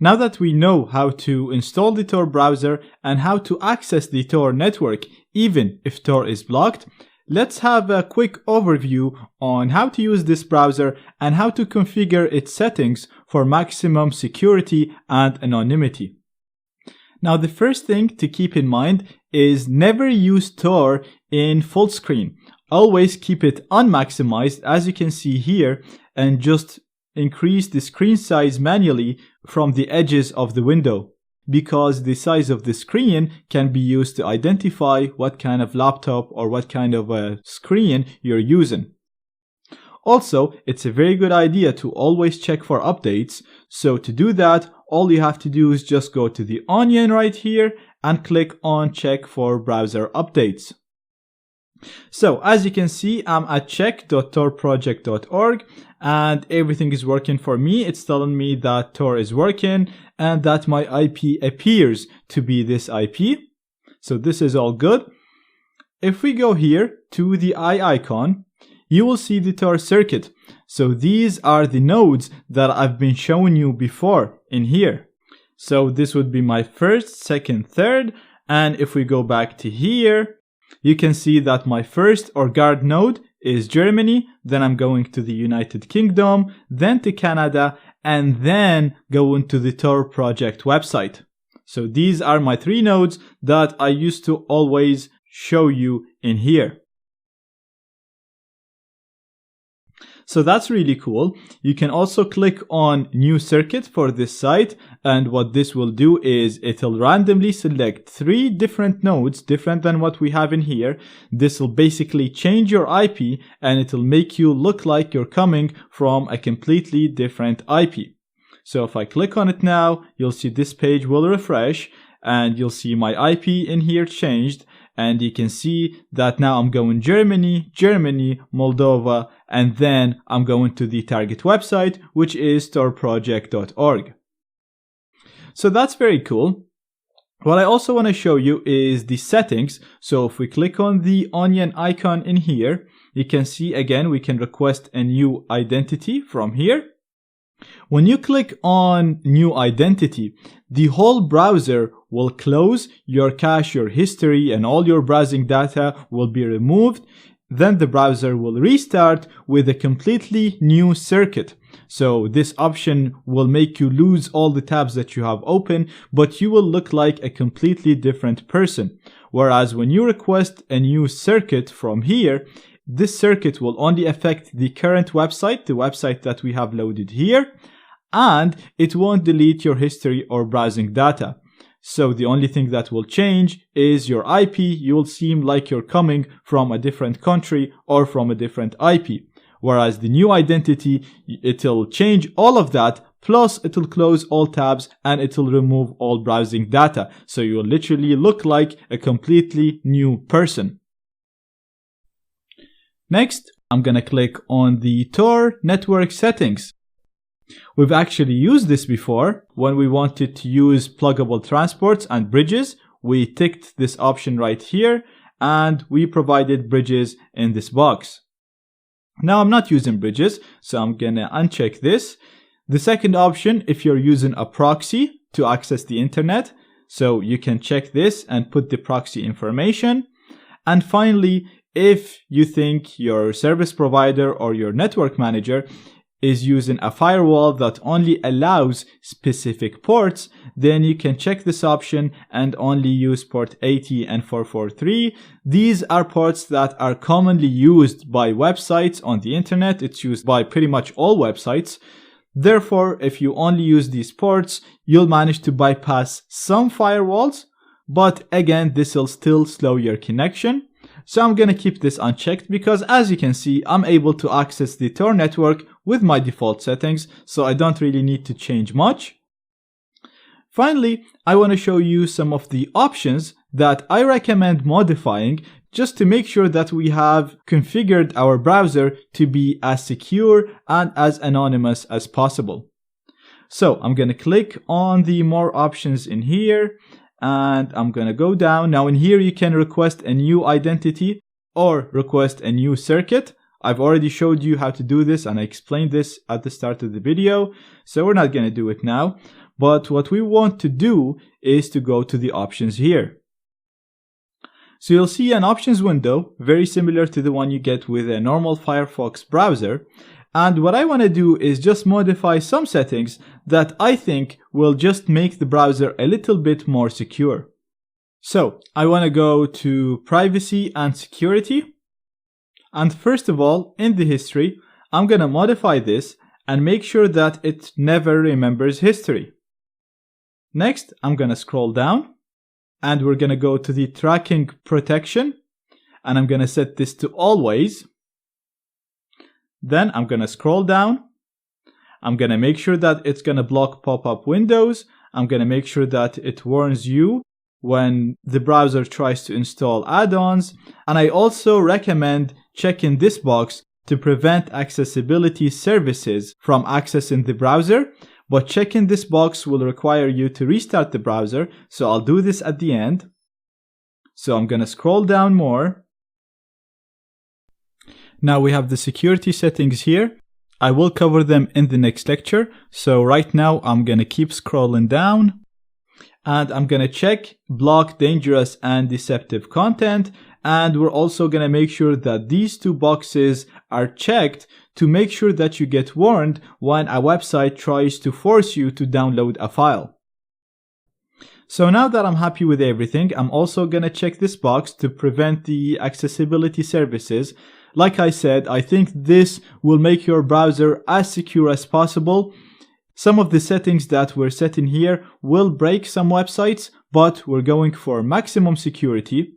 Now that we know how to install the Tor browser and how to access the Tor network even if Tor is blocked, let's have a quick overview on how to use this browser and how to configure its settings for maximum security and anonymity. Now, the first thing to keep in mind is never use Tor in full screen. Always keep it unmaximized, as you can see here, and just increase the screen size manually from the edges of the window, because the size of the screen can be used to identify what kind of laptop or what kind of a screen you're using. Also, it's a very good idea to always check for updates. So to do that, all you have to do is just go to the onion right here and click on check for browser updates. So as you can see, I'm at check.torproject.org and everything is working for me. It's telling me that Tor is working and that my IP appears to be this IP. So this is all good. If we go here to the eye icon, you will see the Tor circuit. So these are the nodes that I've been showing you before in here. So this would be my first, second, third. And if we go back to here, you can see that my first or guard node is Germany, then I'm going to the United Kingdom, then to Canada, and then going to the Tor project website. So these are my 3 nodes that I used to always show you in here. So that's really cool. You can also click on new circuit for this site, and what this will do is it'll randomly select 3 different nodes, different than what we have in here. This will basically change your IP and it'll make you look like you're coming from a completely different IP. So if I click on it now, you'll see this page will refresh and you'll see my IP in here changed. And you can see that now I'm going Germany, Moldova, and then I'm going to the target website, which is torproject.org. So that's very cool. What I also want to show you is the settings. So if we click on the onion icon in here, you can see again, we can request a new identity from here. When you click on new identity, the whole browser will close, your cache, your history, and all your browsing data will be removed. Then the browser will restart with a completely new circuit. So this option will make you lose all the tabs that you have open, but you will look like a completely different person. Whereas when you request a new circuit from here, this circuit will only affect the current website, the website that we have loaded here, and it won't delete your history or browsing data. So the only thing that will change is your IP. You will seem like you're coming from a different country or from a different IP. Whereas the new identity, it'll change all of that, plus it'll close all tabs and it'll remove all browsing data. So you'll literally look like a completely new person. Next, I'm gonna click on the Tor network settings. We've actually used this before. When we wanted to use pluggable transports and bridges, we ticked this option right here and we provided bridges in this box. Now I'm not using bridges, so I'm gonna uncheck this. The second option, if you're using a proxy to access the internet, so you can check this and put the proxy information. And finally, if you think your service provider or your network manager is using a firewall that only allows specific ports, then you can check this option and only use port 80 and 443. These are ports that are commonly used by websites on the internet. It's used by pretty much all websites. Therefore, if you only use these ports, you'll manage to bypass some firewalls, but again, this will still slow your connection. So I'm gonna keep this unchecked because as you can see, I'm able to access the Tor network with my default settings, so I don't really need to change much. Finally, I want to show you some of the options that I recommend modifying just to make sure that we have configured our browser to be as secure and as anonymous as possible. So I'm gonna click on the more options in here, and I'm gonna go down. Now in here you can request a new identity or request a new circuit. I've already showed you how to do this and I explained this at the start of the video, so we're not gonna do it now. but what we want to do is to go to the options here. So you'll see an options window, very similar to the one you get with a normal Firefox browser. And what I want to do is just modify some settings that I think will just make the browser a little bit more secure. So I want to go to privacy and security. And first of all, in the history, I'm going to modify this and make sure that it never remembers history. Next, I'm going to scroll down and we're going to go to the tracking protection and I'm going to set this to always. Then I'm going to scroll down. I'm going to make sure that it's going to block pop-up windows. I'm going to make sure that it warns you when the browser tries to install add-ons. And I also recommend checking this box to prevent accessibility services from accessing the browser. But checking this box will require you to restart the browser. So I'll do this at the end. So I'm going to scroll down more. Now we have the security settings here. I will cover them in the next lecture. So right now I'm going to keep scrolling down and I'm going to check block dangerous and deceptive content. And we're also going to make sure that these two boxes are checked to make sure that you get warned when a website tries to force you to download a file. So now that I'm happy with everything, I'm also going to check this box to prevent the accessibility services. Like I said, I think this will make your browser as secure as possible. Some of the settings that we're setting here will break some websites, but we're going for maximum security.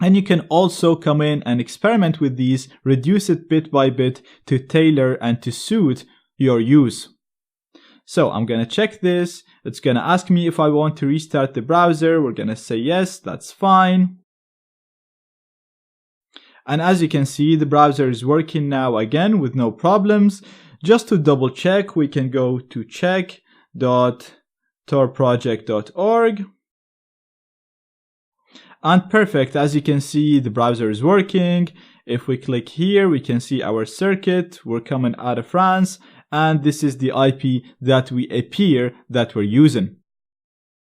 And you can also come in and experiment with these, reduce it bit by bit to tailor and to suit your use. So I'm going to check this. It's going to ask me if I want to restart the browser. We're going to say yes, that's fine. And as you can see, the browser is working now again with no problems. Just to double check, we can go to check.torproject.org. And perfect, as you can see, the browser is working. If we click here, we can see our circuit. We're coming out of France, and this is the IP that we appear that we're using.